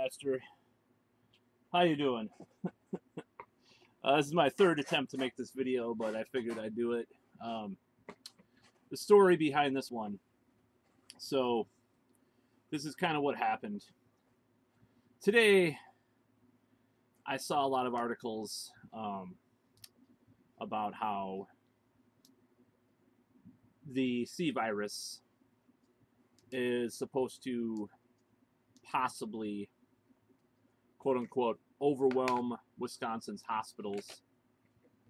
Podcaster. How you doing? This is my third attempt to make this video, but I figured I'd do it. The story behind this one. So, this is kind of what happened. Today, I saw a lot of articles about how the C virus is supposed to possibly, quote unquote, overwhelm Wisconsin's hospitals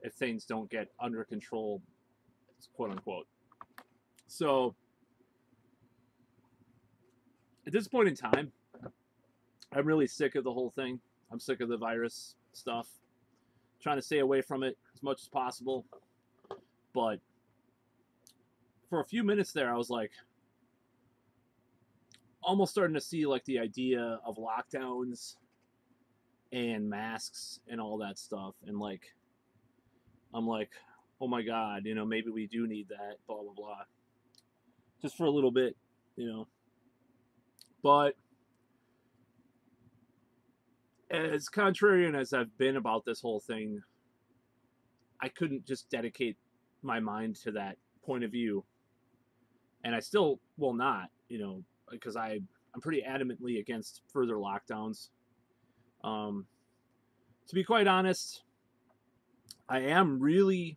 if things don't get under control, quote unquote. So, at this point in time, I'm really sick of the whole thing. I'm sick of the virus stuff. Trying to stay away from it as much as possible. But for a few minutes there, I was like, almost starting to see like the idea of lockdowns and masks and all that stuff. And like, I'm like, oh my God, maybe we do need that, blah, blah, blah. Just for a little bit, But as contrarian as I've been about this whole thing, I couldn't just dedicate my mind to that point of view. And I still will not, because I'm pretty adamantly against further lockdowns. To be quite honest, I am really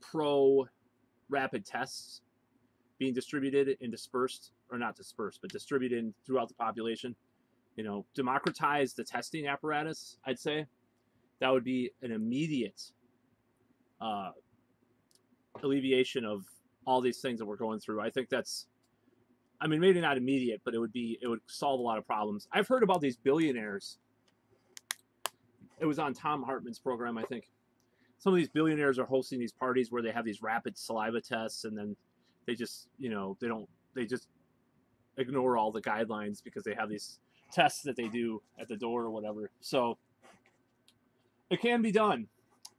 pro rapid tests being distributed and dispersed, or not dispersed, but distributed throughout the population. Democratize the testing apparatus, I'd say. That would be an immediate alleviation of all these things that we're going through. I think that's, maybe not immediate, but it would solve a lot of problems. I've heard about these billionaires. It was on Thom Hartmann's program, I think. Some of these billionaires are hosting these parties where they have these rapid saliva tests, and then they just, they just ignore all the guidelines because they have these tests that they do at the door or whatever. So it can be done,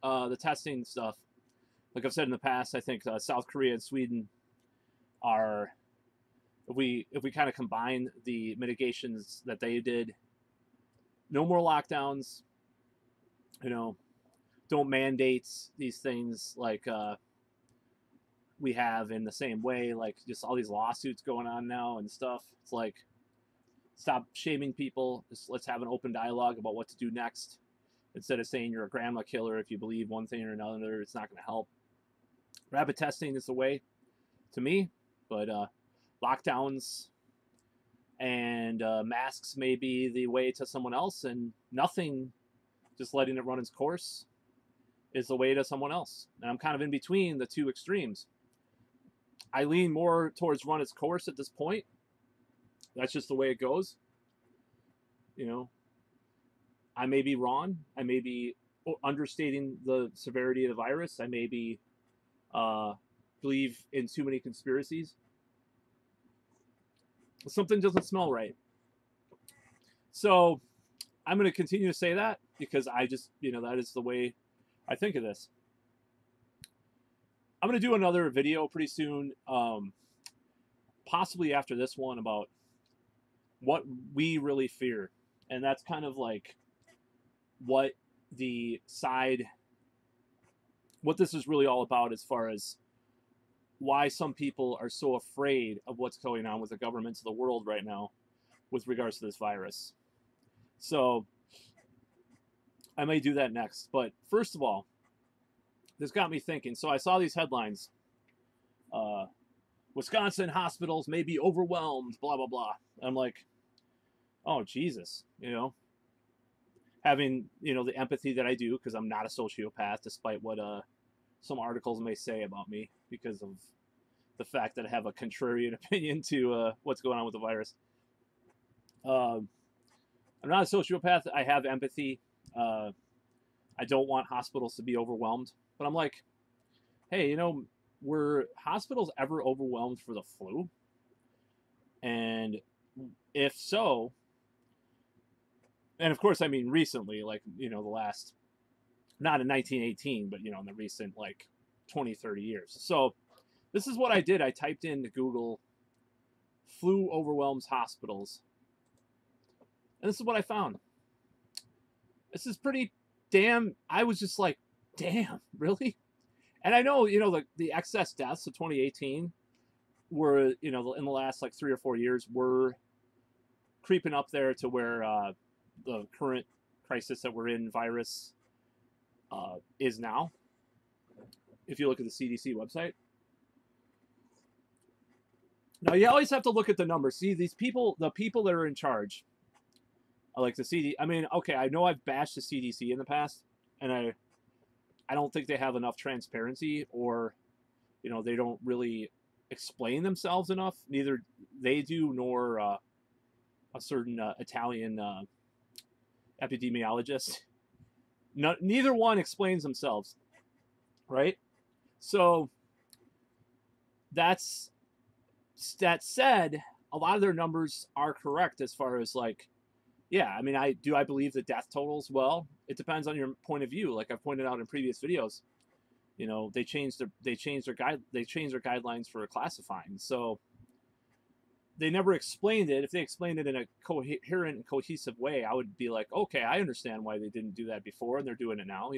the testing stuff. Like I've said in the past, I think South Korea and Sweden are, if we kind of combine the mitigations that they did, no more lockdowns, don't mandate these things like we have in the same way, like just all these lawsuits going on now and stuff. It's like, stop shaming people. Just let's have an open dialogue about what to do next. Instead of saying you're a grandma killer if you believe one thing or another, it's not going to help. Rapid testing is the way to me, but lockdowns and masks may be the way to someone else, and nothing, just letting it run its course, is the way to someone else. And I'm kind of in between the two extremes. I lean more towards run its course at this point. That's just the way it goes. I may be wrong. I may be understating the severity of the virus. I may be believe in too many conspiracies. Something doesn't smell right. So I'm going to continue to say that because I just, that is the way I think of this. I'm going to do another video pretty soon, possibly after this one, about what we really fear. And that's kind of like what this is really all about, as far as why some people are so afraid of what's going on with the governments of the world right now with regards to this virus. So I may do that next. But first of all, this got me thinking. So I saw these headlines. Wisconsin hospitals may be overwhelmed, blah, blah, blah. I'm like, oh, Jesus, having, the empathy that I do, because I'm not a sociopath, despite what some articles may say about me, because of the fact that I have a contrarian opinion to what's going on with the virus. I'm not a sociopath. I have empathy. I don't want hospitals to be overwhelmed. But I'm like, hey, were hospitals ever overwhelmed for the flu? And if so, and of course, recently, like, the last, not in 1918, but, in the recent, like, 20, 30 years. So this is what I did. I typed into Google, flu overwhelms hospitals. And this is what I found. This is pretty damn. I was just like, damn, really? And I know, the excess deaths of 2018 were, in the last like 3 or 4 years were creeping up there to where the current crisis that we're in, virus, is now. If you look at the CDC website. Now, you always have to look at the numbers. See, the people that are in charge, like the CD. I mean, okay, I know I've bashed the CDC in the past, and I don't think they have enough transparency, or, they don't really explain themselves enough. Neither they do, nor a certain Italian epidemiologist. Neither one explains themselves, right? So that said, a lot of their numbers are correct as far as like, yeah, I mean, I believe the death totals. Well, it depends on your point of view. Like I've pointed out in previous videos, they changed their guidelines for classifying. So they never explained it. If they explained it in a coherent and cohesive way, I would be like, okay, I understand why they didn't do that before and they're doing it now.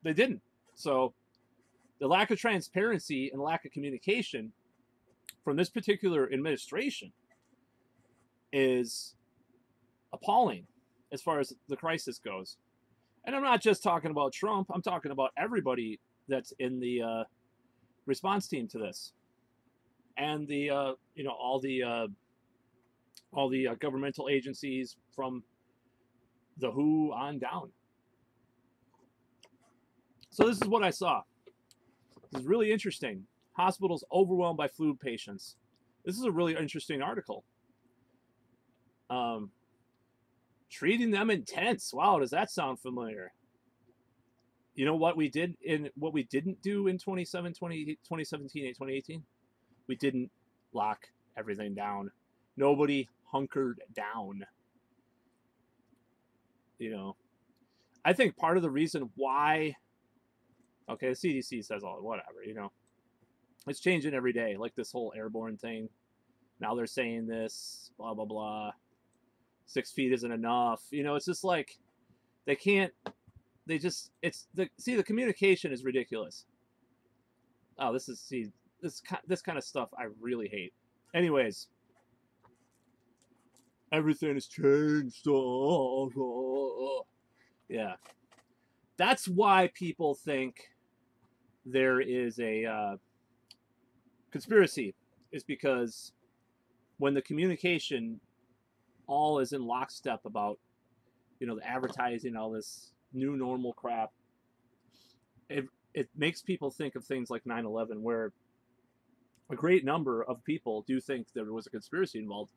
They didn't. So the lack of transparency and lack of communication from this particular administration is appalling as far as the crisis goes. And I'm not just talking about Trump. I'm talking about everybody that's in the response team to this, and the all the governmental agencies from the WHO on down. So this is what I saw. This is really interesting. Hospitals overwhelmed by flu patients. This is a really interesting article. Treating them in tents. Wow, does that sound familiar? You know what we didn't do in 2017, 2018? We didn't lock everything down. Nobody hunkered down. I think part of the reason why, okay, the CDC says all whatever, it's changing every day. Like this whole airborne thing. Now they're saying this, blah, blah, blah. 6 feet isn't enough. It's just like they can't. The communication is ridiculous. Oh, this kind of stuff I really hate. Anyways, everything has changed. Yeah, that's why people think there is a conspiracy, is because when the communication all is in lockstep about, the advertising, all this new normal crap, it makes people think of things like 9/11, where a great number of people do think there was a conspiracy involved.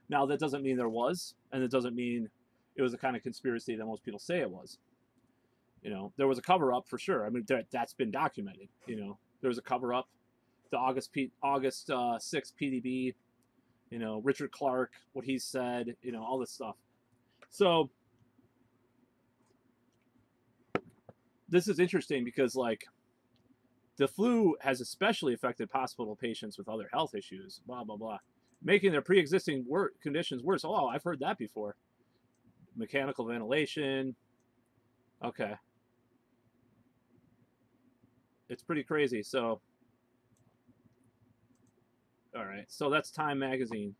Now, that doesn't mean there was, and it doesn't mean it was the kind of conspiracy that most people say it was. There was a cover-up for sure. I mean, that's been documented. There was a cover-up. The August 6th PDB, Richard Clark, what he said, all this stuff. So this is interesting because, like, the flu has especially affected hospital patients with other health issues, blah, blah, blah, making their pre-existing conditions worse. Oh, I've heard that before. Mechanical ventilation. Okay. It's pretty crazy. So, all right. So that's Time Magazine.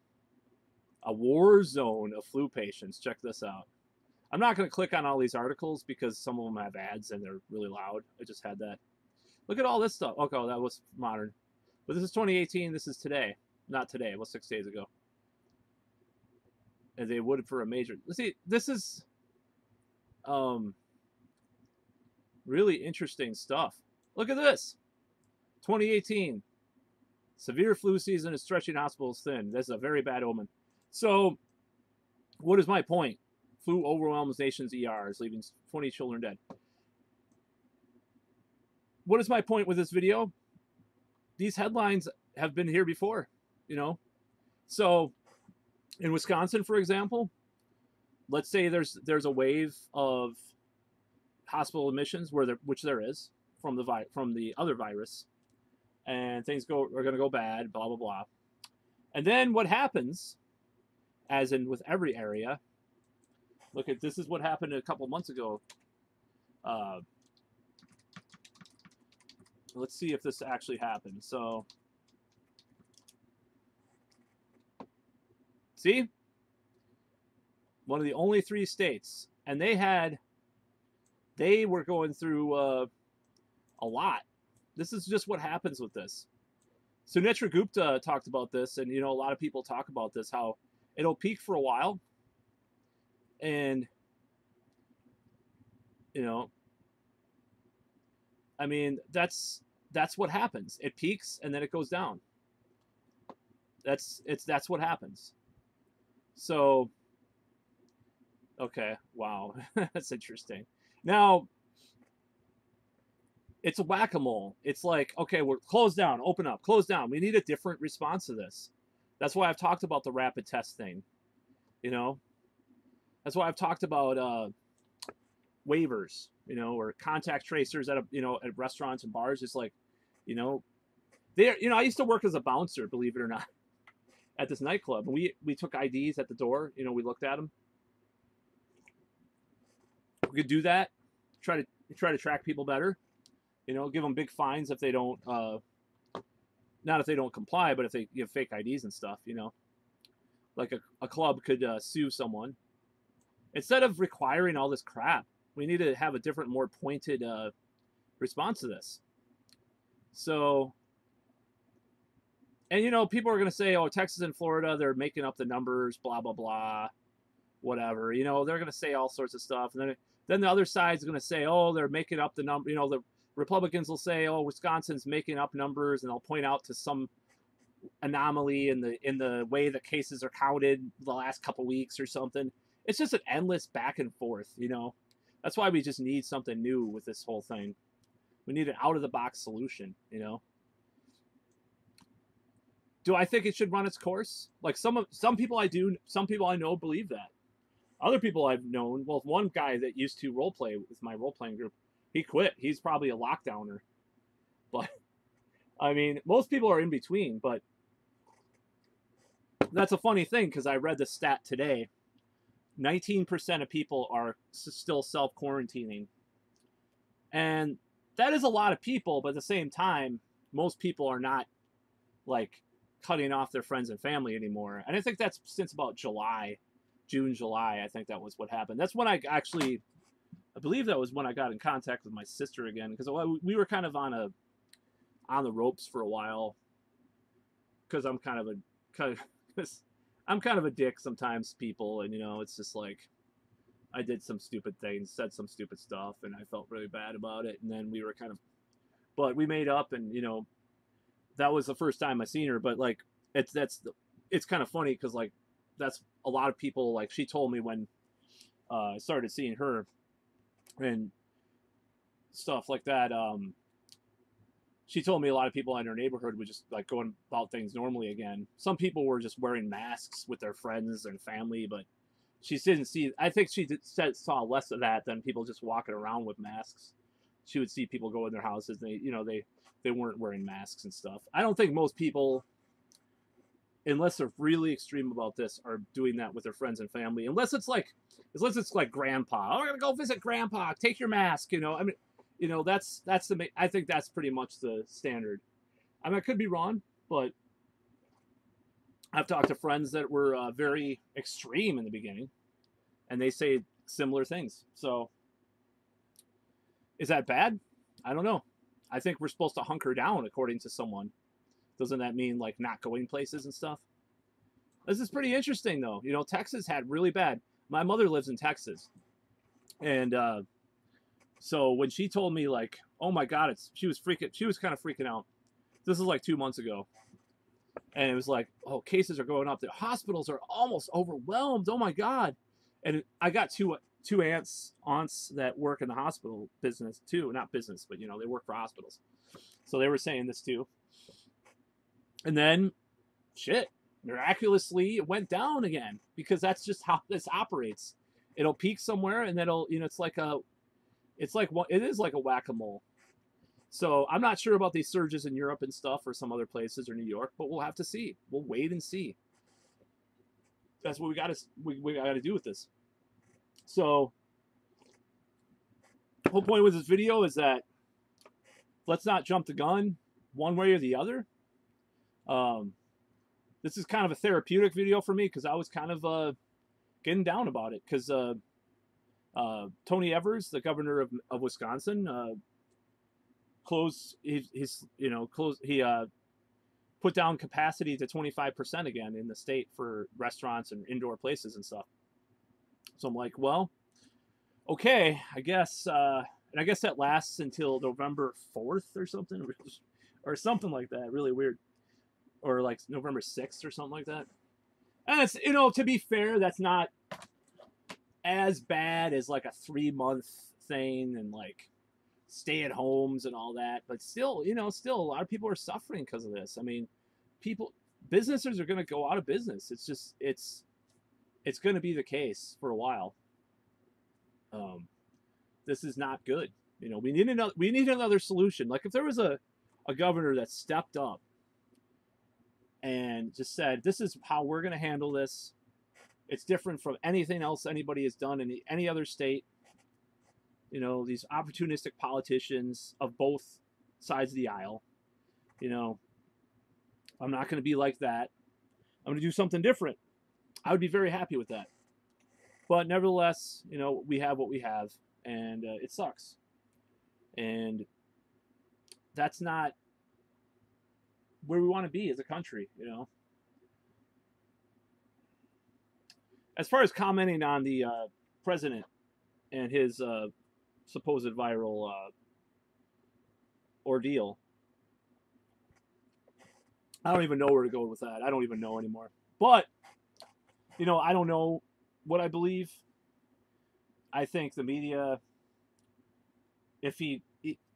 A war zone of flu patients. Check this out. I'm not going to click on all these articles because some of them have ads and they're really loud. I just had that. Look at all this stuff. Okay, that was modern. But this is 2018. This is today. Not today. It was 6 days ago. And they would for a major. Let's see. This is really interesting stuff. Look at this. 2018. Severe flu season is stretching hospitals thin. This is a very bad omen. So, what is my point? Flu overwhelms nation's ERs, leaving 20 children dead. What is my point with this video? These headlines have been here before, So, in Wisconsin, for example, let's say there's a wave of hospital admissions which there is from the other virus, and things are going to go bad, blah blah blah. And then what happens, as in with every area, Look at this is what happened a couple months ago. Uh, let's see if this actually happened. So, see, one of the only 3 states, and they were going through a lot. This is just what happens with this. Sunetra Gupta talked about this, and a lot of people talk about this, how it'll peak for a while, and I mean that's what happens. It peaks and then it goes down. That's what happens. So, okay, wow, that's interesting. Now, it's a whack-a-mole. It's like, okay, we're closed down, open up, close down. We need a different response to this. That's why I've talked about the rapid test thing. That's why I've talked about waivers, or contact tracers at at restaurants and bars. It's like, I used to work as a bouncer, believe it or not, at this nightclub. And we took IDs at the door. We looked at them. We could do that. Try to track people better. Give them big fines if they don't. Not if they don't comply, but if they give fake IDs and stuff. Like a club could sue someone. Instead of requiring all this crap, we need to have a different, more pointed response to this. So, and people are going to say, oh, Texas and Florida, they're making up the numbers, blah, blah, blah, whatever. They're going to say all sorts of stuff. And then the other side's going to say, oh, they're making up the number. The Republicans will say, oh, Wisconsin's making up numbers, and they'll point out to some anomaly in the way the cases are counted the last couple weeks or something. It's just an endless back and forth, That's why we just need something new with this whole thing. We need an out-of-the-box solution, Do I think it should run its course? Like some people I do, some people I know believe that. Other people I've known, well, one guy that used to role play with my role-playing group, he quit. He's probably a lockdowner. But, I mean, most people are in between, but that's a funny thing because I read the stat today. 19% of people are still self-quarantining. And that is a lot of people, but at the same time, most people are not, like, cutting off their friends and family anymore. And I think that's since about June, July, I think that was what happened. That's when I believe that was when I got in contact with my sister again, because we were kind of on the ropes for a while, because I'm kind of a dick sometimes to people, and it's just like I did some stupid things, said some stupid stuff, and I felt really bad about it. And then we were but we made up, and that was the first time I seen her. But like it's kind of funny because like that's a lot of people. Like she told me when I started seeing her and stuff like that. She told me a lot of people in her neighborhood were just like going about things normally again. Some people were just wearing masks with their friends and family, but she didn't see. I think she saw less of that than people just walking around with masks. She would see people go in their houses, and they weren't wearing masks and stuff. I don't think most people, unless they're really extreme about this, are doing that with their friends and family. Unless it's like grandpa. Oh, we're gonna go visit grandpa. Take your mask. I mean. That's I think that's pretty much the standard. I mean, I could be wrong, but I've talked to friends that were very extreme in the beginning, and they say similar things. So, is that bad? I don't know. I think we're supposed to hunker down, according to someone. Doesn't that mean like not going places and stuff? This is pretty interesting, though. Texas had really bad. My mother lives in Texas, and so when she told me like, oh my God, she was kind of freaking out. This is like 2 months ago. And it was like, oh, cases are going up. The hospitals are almost overwhelmed. Oh my God. And I got two aunts that work in the hospital business too. Not business, but they work for hospitals. So they were saying this too. And then miraculously it went down again, because that's just how this operates. It'll peak somewhere, and then it is like a whack-a-mole. So I'm not sure about these surges in Europe and stuff, or some other places, or New York, but we'll have to see. We'll wait and see. That's what we got to do with this. So the whole point with this video is that let's not jump the gun one way or the other. This is kind of a therapeutic video for me because I was kind of getting down about it because Tony Evers, the governor of Wisconsin, closed his put down capacity to 25% again in the state for restaurants and indoor places and stuff. So I'm like, well, okay, I guess, and I guess that lasts until November 4th or something, or something like that. Really weird, or like November 6th or something like that. And it's, to be fair, that's not as bad as like a 3-month thing and like stay at homes and all that, but still, still a lot of people are suffering because of this. I mean, businesses are going to go out of business. It's just, it's going to be the case for a while. This is not good. We need another solution. Like if there was a governor that stepped up and just said, this is how we're going to handle this. It's different from anything else anybody has done in any other state. These opportunistic politicians of both sides of the aisle. I'm not going to be like that. I'm going to do something different. I would be very happy with that. But nevertheless, we have what we have, and it sucks. And that's not where we want to be as a country, As far as commenting on the president and his supposed viral ordeal, I don't even know where to go with that. I don't even know anymore. But, I don't know what I believe. I think the media,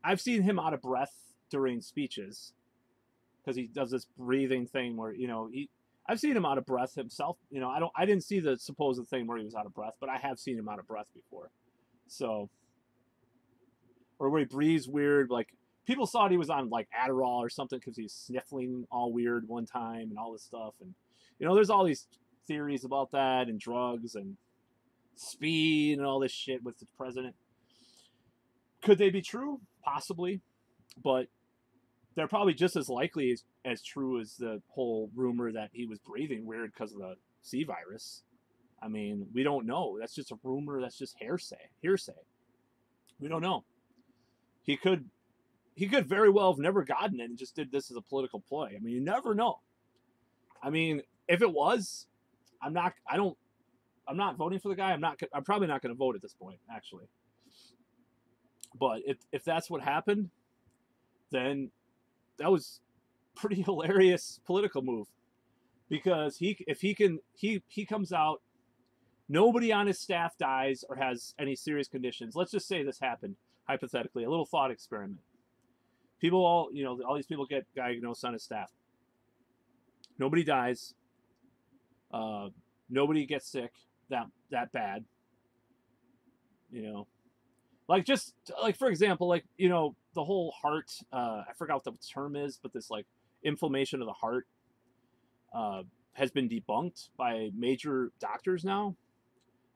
I've seen him out of breath during speeches because he does this breathing thing where, I've seen him out of breath himself. I didn't see the supposed thing where he was out of breath, but I have seen him out of breath before. So, or where he breathes weird, like people thought he was on like Adderall or something because he's sniffling all weird one time and all this stuff. And, there's all these theories about that and drugs and speed and all this shit with the president. Could they be true? Possibly. But they're probably just as likely as true as the whole rumor that he was breathing weird because of the C virus. I mean, we don't know. That's just a rumor. That's just hearsay. We don't know. He could very well have never gotten it and just did this as a political play. I mean, you never know. I mean, if it was, I'm not voting for the guy. I'm probably not going to vote at this point, actually. But if that's what happened, then that was pretty hilarious political move, because if he comes out, nobody on his staff dies or has any serious conditions. Let's just say this happened hypothetically, a little thought experiment. People all these people get diagnosed on his staff. Nobody dies. Nobody gets sick that bad. Like just like, for example, like, the whole heart, I forgot what the term is, but this like inflammation of the heart has been debunked by major doctors now.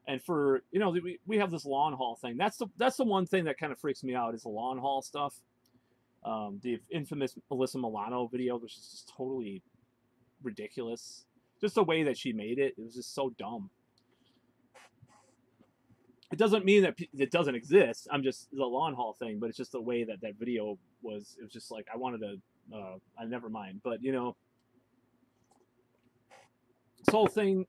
And for, we have this lawn haul thing. That's the one thing that kind of freaks me out is the lawn haul stuff. The infamous Alyssa Milano video, which is just totally ridiculous. Just the way that she made it was just so dumb. It doesn't mean that it doesn't exist. I'm just the lawn haul thing, but it's just the way that video was. It was just like I wanted to. I never mind, but this whole thing.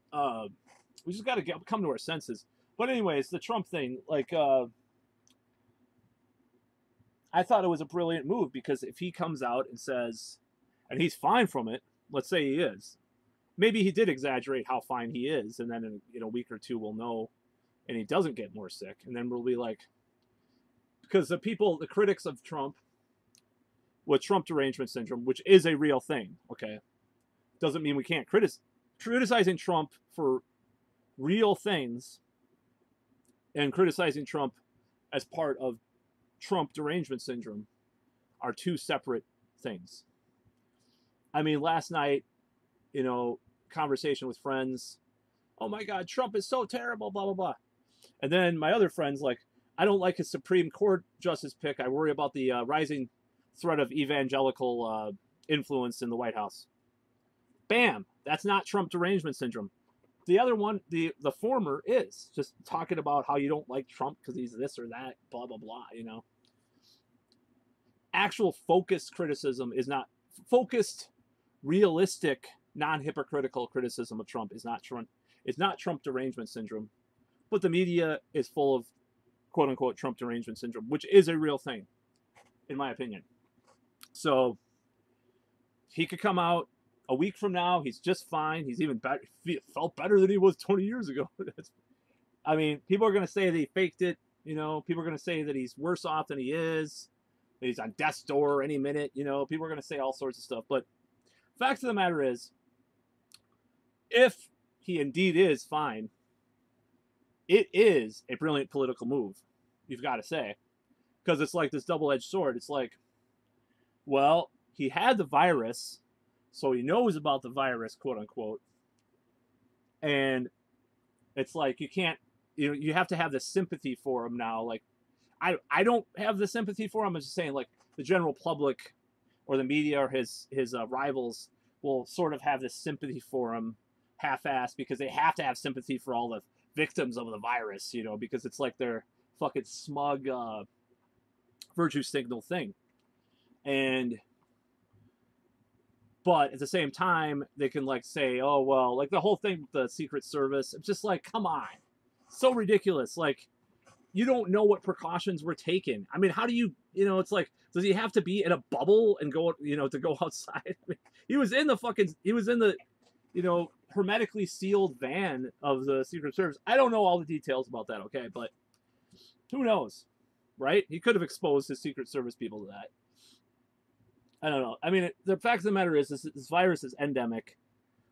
We just got to come to our senses. But anyways, the Trump thing, like, I thought it was a brilliant move, because if he comes out and says, and he's fine from it, let's say he is, maybe he did exaggerate how fine he is, and then in a week or two we'll know, and he doesn't get more sick, and then we'll be like, because the critics of Trump, with Trump derangement syndrome, which is a real thing, okay, doesn't mean we can't criticizing Trump for real things and criticizing Trump as part of Trump derangement syndrome are two separate things. I mean, last night, conversation with friends, oh my God, Trump is so terrible, blah, blah, blah. And then my other friends like, I don't like his Supreme Court justice pick. I worry about the rising threat of evangelical influence in the White House. Bam, that's not Trump derangement syndrome. The other one, the former, is just talking about how you don't like Trump because he's this or that, blah blah blah. You know, actual focused criticism is not focused, realistic, non-hypocritical criticism of Trump is not Trump. It's not Trump derangement syndrome, but the media is full of quote unquote Trump derangement syndrome, which is a real thing, in my opinion. So he could come out a week from now. He's just fine. He's even better. Felt better than he was 20 years ago. I mean, people are going to say that he faked it. You know, people are going to say that he's worse off than he is. That he's on death's door any minute. You know, people are going to say all sorts of stuff. But fact of the matter is, if he indeed is fine, it is a brilliant political move. You've got to say, because it's like this double-edged sword. It's like, well, he had the virus, so he knows about the virus, quote unquote. And it's like you can't, you know, you have to have this sympathy for him now. Like, I don't have the sympathy for him. I'm just saying, like, the general public or the media or his rivals will sort of have this sympathy for him, half-assed, because they have to have sympathy for all the victims of the virus, you know, because it's like their fucking smug virtue signal thing. And but at the same time, they can like say, oh, well, like the whole thing with the Secret Service, it's just like, come on. So ridiculous. Like, you don't know what precautions were taken. I mean, how do you, you know, it's like, does he have to be in a bubble and go, you know, to go outside? I mean, he was in the, you know, hermetically sealed van of the Secret Service. I don't know all the details about that, okay? But who knows, right? He could have exposed his Secret Service people to that. I don't know. I mean, the fact of the matter is, this virus is endemic,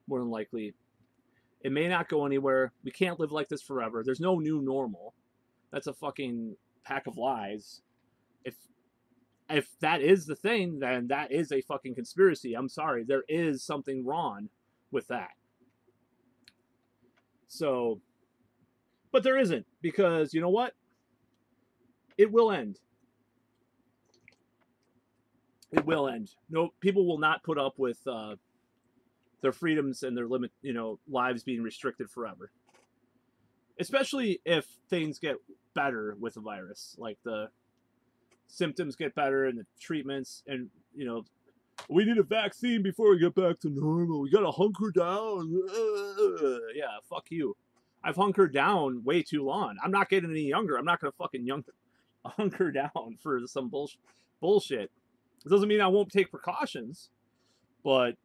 more than likely. It may not go anywhere. We can't live like this forever. There's no new normal. That's a fucking pack of lies. If that is the thing, then that is a fucking conspiracy. I'm sorry. There is something wrong with that. So, but there isn't, because you know what? It will end. It will end. No, people will not put up with their freedoms and their limit, you know, lives being restricted forever. Especially if things get better with the virus, like the symptoms get better and the treatments, and you know, we need a vaccine before we get back to normal. We gotta hunker down. Yeah, fuck you. I've hunkered down way too long. I'm not getting any younger. I'm not gonna fucking hunker down for some bullshit. It doesn't mean I won't take precautions, but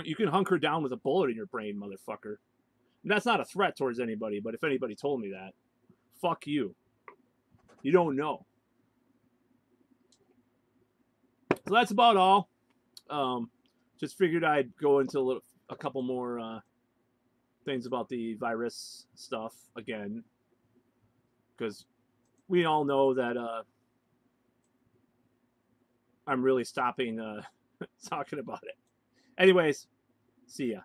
you can hunker down with a bullet in your brain, motherfucker. And that's not a threat towards anybody, but if anybody told me that, fuck you. You don't know. So that's about all. Just figured I'd go into a couple more things about the virus stuff again, because we all know that I'm really stopping talking about it. Anyways, see ya.